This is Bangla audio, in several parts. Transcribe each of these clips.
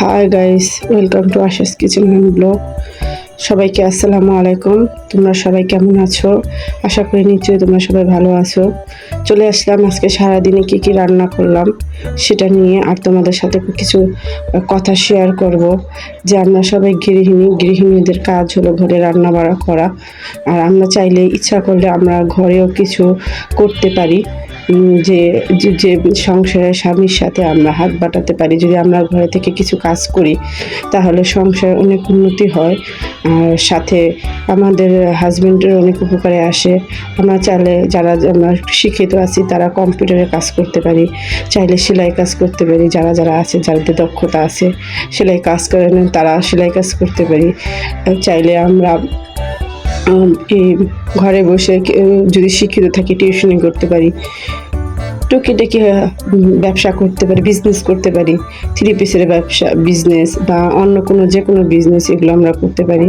Hi guys, welcome to Asha's kitchen and blog. সবাইকে আসসালামু আলাইকুম। তোমরা সবাই কেমন আছো? আশা করি নিশ্চয়ই তোমরা সবাই ভালো আছো। চলে আসলাম আজকে সারাদিনে কি কি রান্না করলাম সেটা নিয়ে, আর তোমাদের সাথে কিছু কথা শেয়ার করব। যে আমরা সবাই গৃহিণীদের কাজ হলো ঘরে রান্না বাড়া করা, আর আমরা চাইলে ইচ্ছা করলে আমরা ঘরেও কিছু করতে পারি। যে যে সংসারের স্বামীর সাথে আমরা হাত বাটাতে পারি। যদি আমরা ঘরে থেকে কিছু কাজ করি তাহলে সংসার অনেক উন্নতি হয়, আর সাথে আমাদের হাজবেন্ডের অনেক উপকারে আসে। আমরা চাইলে যারা আমরা শিক্ষিত আছি তারা কম্পিউটারে কাজ করতে পারি, চাইলে সেলাই কাজ করতে পারি। যারা যারা আছে, যাদের দক্ষতা আছে সেলাই কাজ করেন তারা সেলাই কাজ করতে পারি। চাইলে আমরা এই ঘরে বসে যদি শিক্ষিত থাকি টিউশনি করতে পারি, টুকিটাকি ব্যবসা করতে পারি, বিজনেস করতে পারি। 3 পিসের ব্যবসা, বিজনেস বা অন্য কোনো যে কোনো বিজনেস এগুলো আমরা করতে পারি।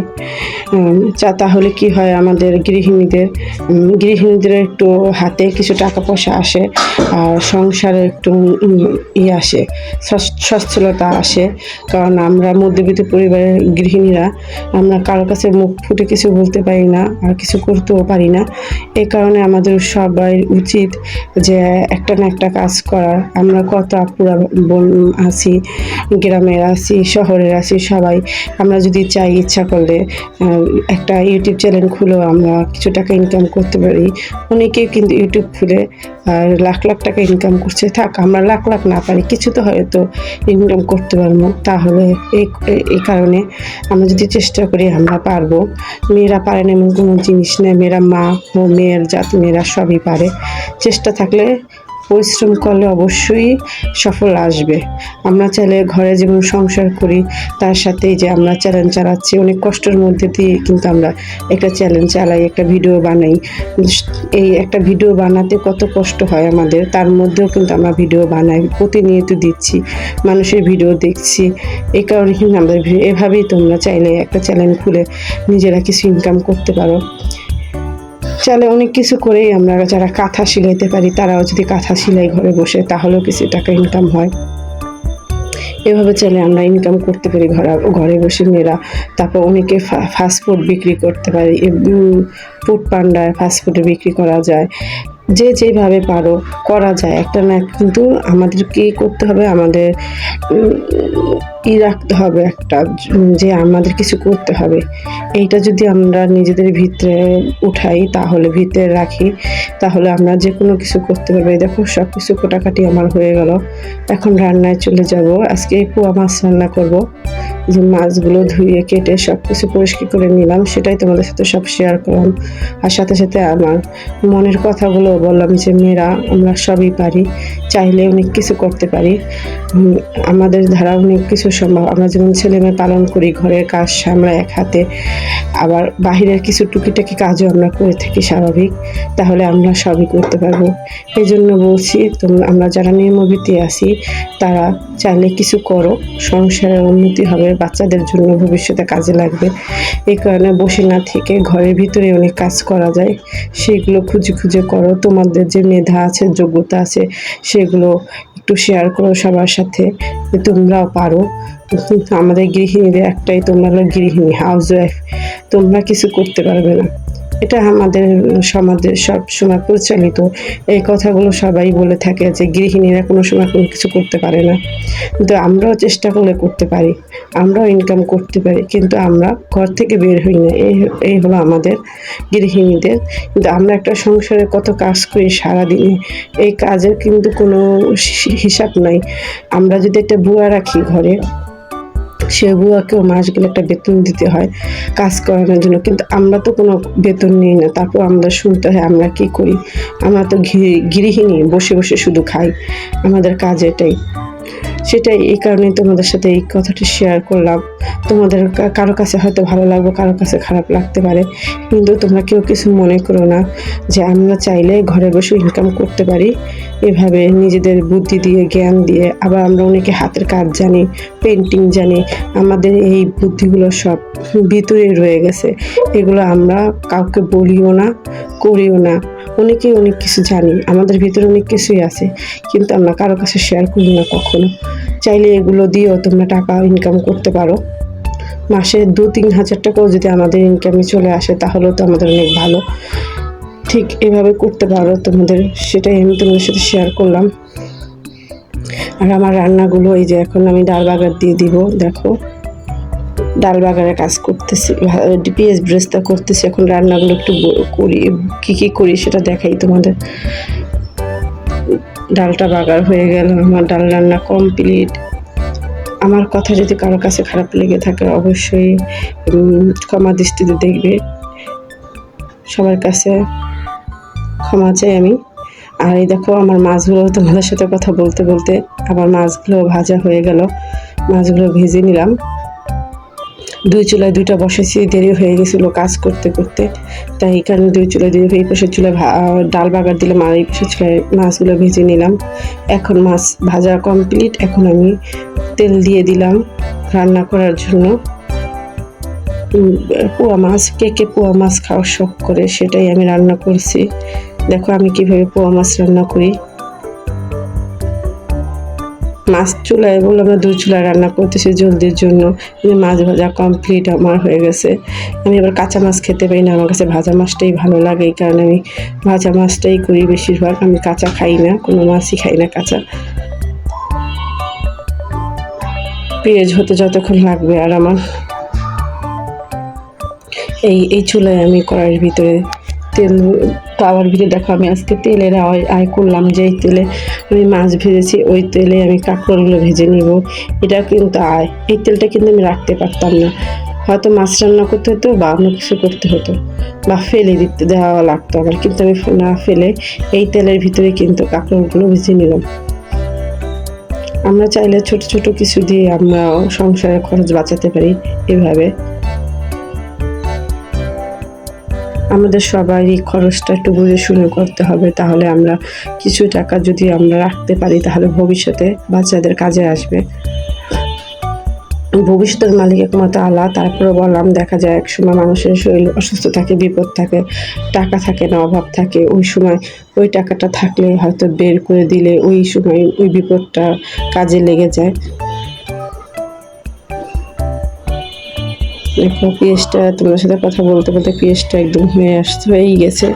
তাহলে কি হয়, আমাদের গৃহিণীদের একটু হাতে কিছু টাকা পয়সা আসে, আর সংসারে একটু আসে, সচ্ছলতা আসে। কারণ আমরা মধ্যবিত্ত পরিবারের গৃহিণীরা আমরা কারোর কাছে মুখ ফুটে কিছু বলতে পারি না, আর কিছু করতেও পারি না। এই কারণে আমাদের সবাই উচিত যে একটা না একটা কাজ করার। আমরা কত আপুরা বোন আছি, গ্রামের আছি, শহরের আছি, সবাই আমরা যদি চাই, ইচ্ছা করলে একটা ইউটিউব চ্যানেল খুলেও আমরা কিছু টাকা ইনকাম করতে পারি। অনেকেই কিন্তু ইউটিউব খুলে আর লাখ লাখ টাকা ইনকাম করছে। থাক, আমরা লাখ লাখ না পারি, কিছু তো হয়তো ইনকাম করতে পারবো। তাহলে এই কারণে আমরা যদি চেষ্টা করি আমরা পারবো। মেয়েরা পারেন এমন কোনো জিনিস নেই, মেয়েরা মা ও মেয়ের জাত, মেয়েরা সবই পারে। চেষ্টা থাকলে, পরিশ্রম করলে অবশ্যই সফল আসবে। আমরা চাইলে ঘরে যেমন সংসার করি, তার সাথে যে আমরা চ্যালেঞ্জ চালাচ্ছি, অনেক কষ্টের মধ্যে দিয়ে কিন্তু আমরা একটা চ্যালেঞ্জ চালাই, একটা ভিডিও বানাই। এই একটা ভিডিও বানাতে কত কষ্ট হয় আমাদের, তার মধ্যেও কিন্তু আমরা ভিডিও বানাই, প্রতিনিয়ত দিচ্ছি, মানুষের ভিডিও দেখছি। এই কারণে কিন্তু আমাদের এভাবেই তোমরা চাইলে একটা চ্যানেল খুলে নিজেরা কিছু ইনকাম করতে পারো। চাইলে অনেক কিছু করেই আমরা, যারা কাঁথা সিলাইতে পারি তারাও যদি কাঁথা সিলাই ঘরে বসে, তাহলেও কিছু টাকা ইনকাম হয়। এভাবে চাইলে আমরা ইনকাম করতে পারি ঘরে বসে মেয়েরা। তারপর অনেকে ফাস্টফুড বিক্রি করতে পারি, ফুড পান্ডায় ফাস্টফুডে বিক্রি করা যায়। যে যেভাবে পারো করা যায়, একটা না কিন্তু আমাদের কি করতে হবে, আমাদের রাখতে হবে একটা, যে আমাদের কিছু করতে হবে। এইটা যদি আমরা নিজেদের ভিতরে উঠাই, তাহলে ভিতরে রাখি, তাহলে আমরা যে কোনো কিছু করতে পারবো। দেখো সব কিছু কোটাকাটি আমার হয়ে গেল, এখন রান্নায় চলে যাব। আজকে পোয়া মাছ রান্না করব। যে মাছগুলো ধুয়ে কেটে সব কিছু পরিষ্কার করে নিলাম, সেটাই তোমাদের সাথে সব শেয়ার করলাম। আর সাথে সাথে আমার মনের কথাগুলো বললাম যে মেয়েরা আমরা সবই পারি, চাইলে অনেক কিছু করতে পারি। আমাদের ধারা অনেক কিছু সম্ভব। আমরা যেমন ছেলেমেয়ে পালন করি, ঘরের কাজ সামলা এক হাতে, আবার বাহিরের কিছু টুকিটাকি কাজও আমরা করে থাকি স্বাভাবিক, তাহলে আমরা সবই করতে পারবো। এই জন্য বলছি, আমরা যারা নিয়মবিধি আছি তারা চাইলে কিছু করো, সংসারের উন্নতি হবে, বাচ্চাদের জন্য ভবিষ্যতে কাজে লাগবে। এই কারণে বসে না থেকে ঘরের ভিতরে অনেক কাজ করা যায়, সেগুলো খুঁজে খুঁজে করো। তোমাদের যে মেধা আছে, যোগ্যতা আছে, সেগুলো একটু শেয়ার করো সবার সাথে, যে তোমরাও পারো। কিন্তু আমাদের গৃহিণীদের একটাই, তোমরা হলো গৃহিণী, হাউস ওয়াইফ, তোমরা কিছু করতে পারবে না। এটা আমাদের সমাজে সব সময় প্রচলিত। এই কথাগুলো সবাই বলে থাকে যে গৃহিণীরা কোনো সময় কোনো কিছু করতে পারে না, কিন্তু আমরাও চেষ্টা করলে করতে পারি, আমরাও ইনকাম করতে পারি, কিন্তু আমরা ঘর থেকে বের হই না। এই হলো আমাদের গৃহিণীদের। কিন্তু আমরা একটা সংসারে কত কাজ করি সারাদিনে, এই কাজের কিন্তু কোনো হিসাব নাই। আমরা যদি একটা বুয়া রাখি ঘরে, সে বুয়াকেও মাস গেলে একটা বেতন দিতে হয় কাজ করানোর জন্য, কিন্তু আমরা তো কোনো বেতন নিই না। তারপর আমরা শুনতে হয় আমরা কি করি, আমরা তো গৃহিণী, বসে বসে শুধু খাই, আমাদের কাজ এটাই। সেটাই, এই কারণে তোমাদের সাথে এই কথাটি শেয়ার করলাম। তোমাদের কারো কাছে হয়তো ভালো লাগবে, কারো কাছে খারাপ লাগতে পারে, কিন্তু তোমরা কেউ কিছু মনে করো না। যে আমরা চাইলে ঘরে বসে ইনকাম করতে পারি এভাবে, নিজেদের বুদ্ধি দিয়ে, জ্ঞান দিয়ে। আবার আমরা অনেকে হাতের কাজ জানি, পেন্টিং জানি, আমাদের এই বুদ্ধিগুলো সব ভিতরে রয়ে গেছে। এগুলো আমরা কাউকে বলিও না, করিও না। অনেকেই অনেক কিছু জানি, আমাদের ভিতরে অনেক কিছুই আছে, কিন্তু আমরা কারো কাছে শেয়ার করি না কখনো। চাইলে এগুলো দিয়েও তোমরা টাকা ইনকাম করতে পারো। মাসে 2-3 হাজার টাকাও যদি আমাদের ইনকামে চলে আসে তাহলে তো আমাদের অনেক ভালো। ঠিক এভাবে করতে পারো তোমাদের, সেটাই আমি তোমাদের সাথে শেয়ার করলাম। আর আমার রান্নাগুলো এই যে এখন আমি ডাল বাগার দিয়ে দিব। দেখো ডাল বাগারের কাজ করতেছি, পেঁয়াজ ব্রেস্তা করতেছি। এখন রান্নাগুলো একটু করি, কী করি সেটা দেখাই তোমাদের। ডালটা বাগার হয়ে গেল, আমার ডাল রান্না কমপ্লিট। আমার কথা যদি কারোর কাছে খারাপ লেগে থাকে অবশ্যই ক্ষমা দৃষ্টিতে দেখবে, সবার কাছে ক্ষমা চাই আমি। আর এই দেখো আমার মাছগুলো তোমাদের সাথে কথা বলতে বলতে আমার মাছগুলো ভাজা হয়ে গেল। মাছগুলো ভেজে নিলাম। 2 চুলায় 2টা বসেছি, দেরি হয়ে গেছিলো কাজ করতে করতে, তাই এই কারণে 2 চুলায় 2, এই পাশের চুলায় ডাল বাগার দিলাম আর এই পাশের চুলায় মাছগুলো ভেজে নিলাম। এখন মাছ ভাজা কমপ্লিট। এখন আমি তেল দিয়ে দিলাম রান্না করার জন্য। পোয়া মাছ, কে পোয়া মাছ খাওয়ার শখ করে সেটাই আমি রান্না করছি। দেখো আমি কিভাবে পোয়া মাছ রান্না করি। মাছ চুলায় বললাম না 2 চুলায় রান্না করতেছি জলদির জন্য। মাছ ভাজা কমপ্লিট আমার হয়ে গেছে। আমি এবার কাঁচা মাছ খেতে পারি না, আমার কাছে ভাজা মাছটাই ভালো লাগে, এই কারণে আমি ভাজা মাছটাই করি বেশিরভাগ। আমি কাঁচা খাই না, কোনো মাছই খাই না কাঁচা। পেঁয়াজ হতে যতক্ষণ লাগবে। আর আমার এই চুলায় আমি কড়াইয়ের ভিতরে তেল, তাওয়ার ভিতরে দেখো আমি আজকে তেলের আয় করলাম। যেই তেলে আমি মাছ ভেজেছি ওই তেলে আমি কাঁকরোলগুলো ভেজে নিব। এটা কিন্তু আয়, এই তেলটা কিন্তু আমি রাখতে পারতাম না, হয়তো মাছ রান্না করতে হতো বা অন্য কিছু করতে হতো বা ফেলে দিতে দেওয়া লাগতো আমার, কিন্তু আমি না ফেলে এই তেলের ভিতরে কিন্তু কাঁকরোলগুলো ভেজে নিলাম। আমরা চাইলে ছোট ছোট কিছু দিয়ে আমরা সংসারের খরচ বাঁচাতে পারি এভাবে। আমাদের সবারই খরচটা একটু বুঝে শুনে করতে হবে, তাহলে আমরা কিছু টাকা যদি আমরা রাখতে পারি তাহলে ভবিষ্যতে বাচ্চাদের কাজে আসবে। ভবিষ্যতের মালিক একমাত্র আল্লাহ। তারপরে বললাম দেখা যায় এক সময় মানুষের শরীর অসুস্থ থাকে, বিপদ থাকে, টাকা থাকে না, অভাব থাকে, ওই সময় ওই টাকাটা থাকলে হয়তো বের করে দিলে ওই সময় ওই বিপদটা কাজে লেগে যায়। দেখো পেঁয়াজটা তোমাদের সাথে কথা বলতে বলতে পেঁয়াজটা একদম হয়েই গেছে।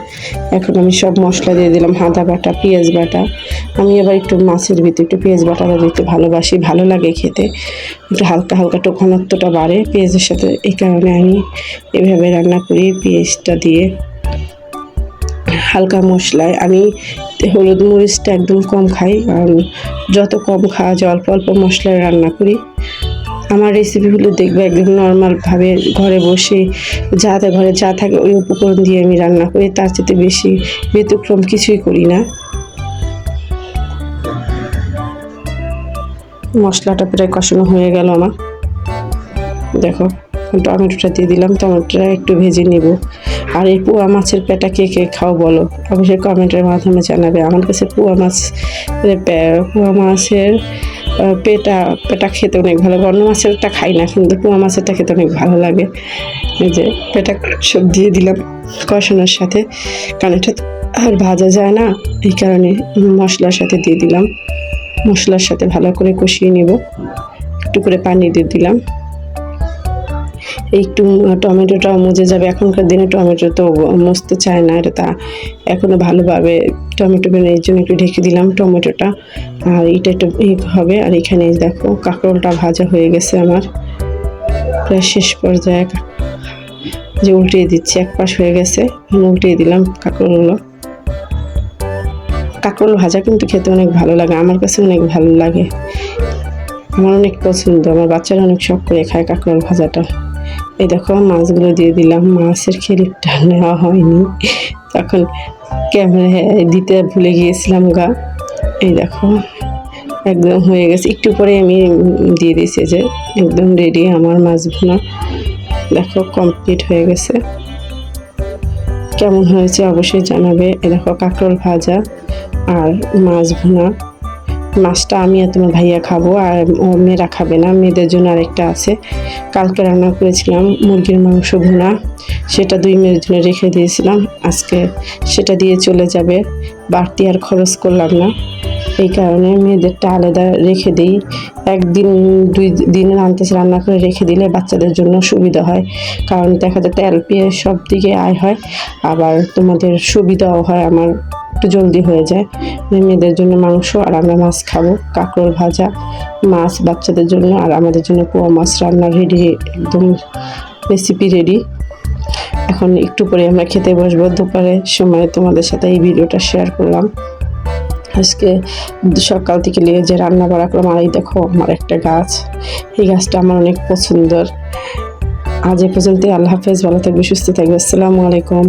এখন আমি সব মশলা দিয়ে দিলাম, আদা বাটা, পেঁয়াজ বাটা। আমি আবার একটু মাছের ভিতরে একটু পেঁয়াজ বাটাটা দিতে ভালোবাসি, ভালো লাগে খেতে, একটু হালকা হালকা একটু ঘনত্বটা বাড়ে পেঁয়াজের সাথে, এই কারণে আমি এভাবে রান্না করি পেঁয়াজটা দিয়ে। হালকা মশলায় আমি হলুদ মরিচটা একদম কম খাই, কারণ যত কম খাওয়া যায় অল্প অল্প মশলায় রান্না করি। আমার রেসিপিগুলো দেখবে একদম নর্মালভাবে ঘরে বসে ঘরে যা থাকে ওই উপকরণ দিয়ে আমি রান্না করি, তার চেয়ে বেশি ব্যতিক্রম কিছুই করি না। মশলাটা প্রায় কষানো হয়ে গেল আমার। দেখো টমেটোটা দিয়ে দিলাম, টমেটোটা একটু ভেজে নেব। আর এই পোয়া মাছের পেটা কে কে খাও বলো, অবশ্যই কমেন্টের মাধ্যমে জানাবে। আমার কাছে পোয়া মাছের পেটা খেতে অনেক ভালো। অন্য মাছেরটা খাই না, কিন্তু পোয়া মাছেরটা খেতে অনেক ভালো লাগে। এই যে পেটা সব দিয়ে দিলাম কষানোর সাথে, কারণ এটা আর ভাজা যায় না, এই কারণে মশলার সাথে দিয়ে দিলাম। মশলার সাথে ভালো করে কষিয়ে নেব। একটু করে পানি দিয়ে দিলাম, একটু টমেটোটাও মজে যাবে। এখনকার দিনে টমেটো তো মজতে চায় না, এটা এখনও ভালোভাবে টমেটো বেনে, এই জন্য একটু ঢেকে দিলাম টমেটোটা। আর এটা একটু হবে। আর এখানে দেখো কাঁকরোলটা ভাজা হয়ে গেছে আমার, প্রায় শেষ পর্যায়ে। যে উল্টিয়ে দিচ্ছি, এক পাশ হয়ে গেছে, উল্টিয়ে দিলাম কাঁকরোলগুলো। কাঁকরোল ভাজা কিন্তু খেতে অনেক ভালো লাগে, আমার কাছে অনেক ভালো লাগে, আমার অনেক পছন্দ। আমার বাচ্চারা অনেক শখ করে খায় কাঁকরোল ভাজাটা। এই দেখো মাছগুলো দিয়ে দিলাম। মাছের ক্লিপটা নেওয়া হয়নি, তখন ক্যামেরায় দিতে ভুলে গিয়েছিলাম গা। এই দেখো একদম হয়ে গেছে, একটু পরে আমি দিয়ে দিয়েছি যে একদম রেডি আমার মাছ ভুনা। দেখো কমপ্লিট হয়ে গেছে। কেমন হয়েছে অবশ্যই জানাবে। এই দেখো কাঁকরোল ভাজা আর মাছ ভুনা মাছটা আমি আর তোমার ভাইয়া খাবো, আর ও মেয়েরা খাবে না, মেয়েদের জন্য আরেকটা আছে। কালকে রান্না করেছিলাম মুরগির মাংস ভুনা, সেটা 2 মেয়ের জন্য রেখে দিয়েছিলাম, আজকে সেটা দিয়ে চলে যাবে, বাড়তি আর খরচ করলাম না। এই কারণে মেয়েদেরটা আলাদা রেখে দিই। 1 দিন 2 দিন রান্না করে রেখে দিলে বাচ্চাদের জন্য সুবিধা হয়, কারণ দেখা যায় তেল পেঁয়াজ সব দিকে আয় হয়, আবার তোমাদের সুবিধাও হয়, আমার একটু জলদি হয়ে যায়। মেয়েদের জন্য মাংস আর আমরা মাছ খাবো, কাঁকরোল ভাজা, মাছ বাচ্চাদের জন্য, আর আমাদের জন্য পোয়া মাছ রান্না রেডি, একদম রেসিপি রেডি। এখন একটু পরে আমরা খেতে বসবো। দুপুরের সময় তোমাদের সাথে এই ভিডিওটা শেয়ার করলাম। আজকে সকাল থেকে নিয়ে যে রান্না বাড়া করলাম, আর এই দেখো আমার একটা গাছ, এই গাছটা আমার অনেক পছন্দের। আজ এ পর্যন্ত, আল্লাহ হাফেজ, ভালো থাকবে, সুস্থ থাকবে, আসসালামু আলাইকুম।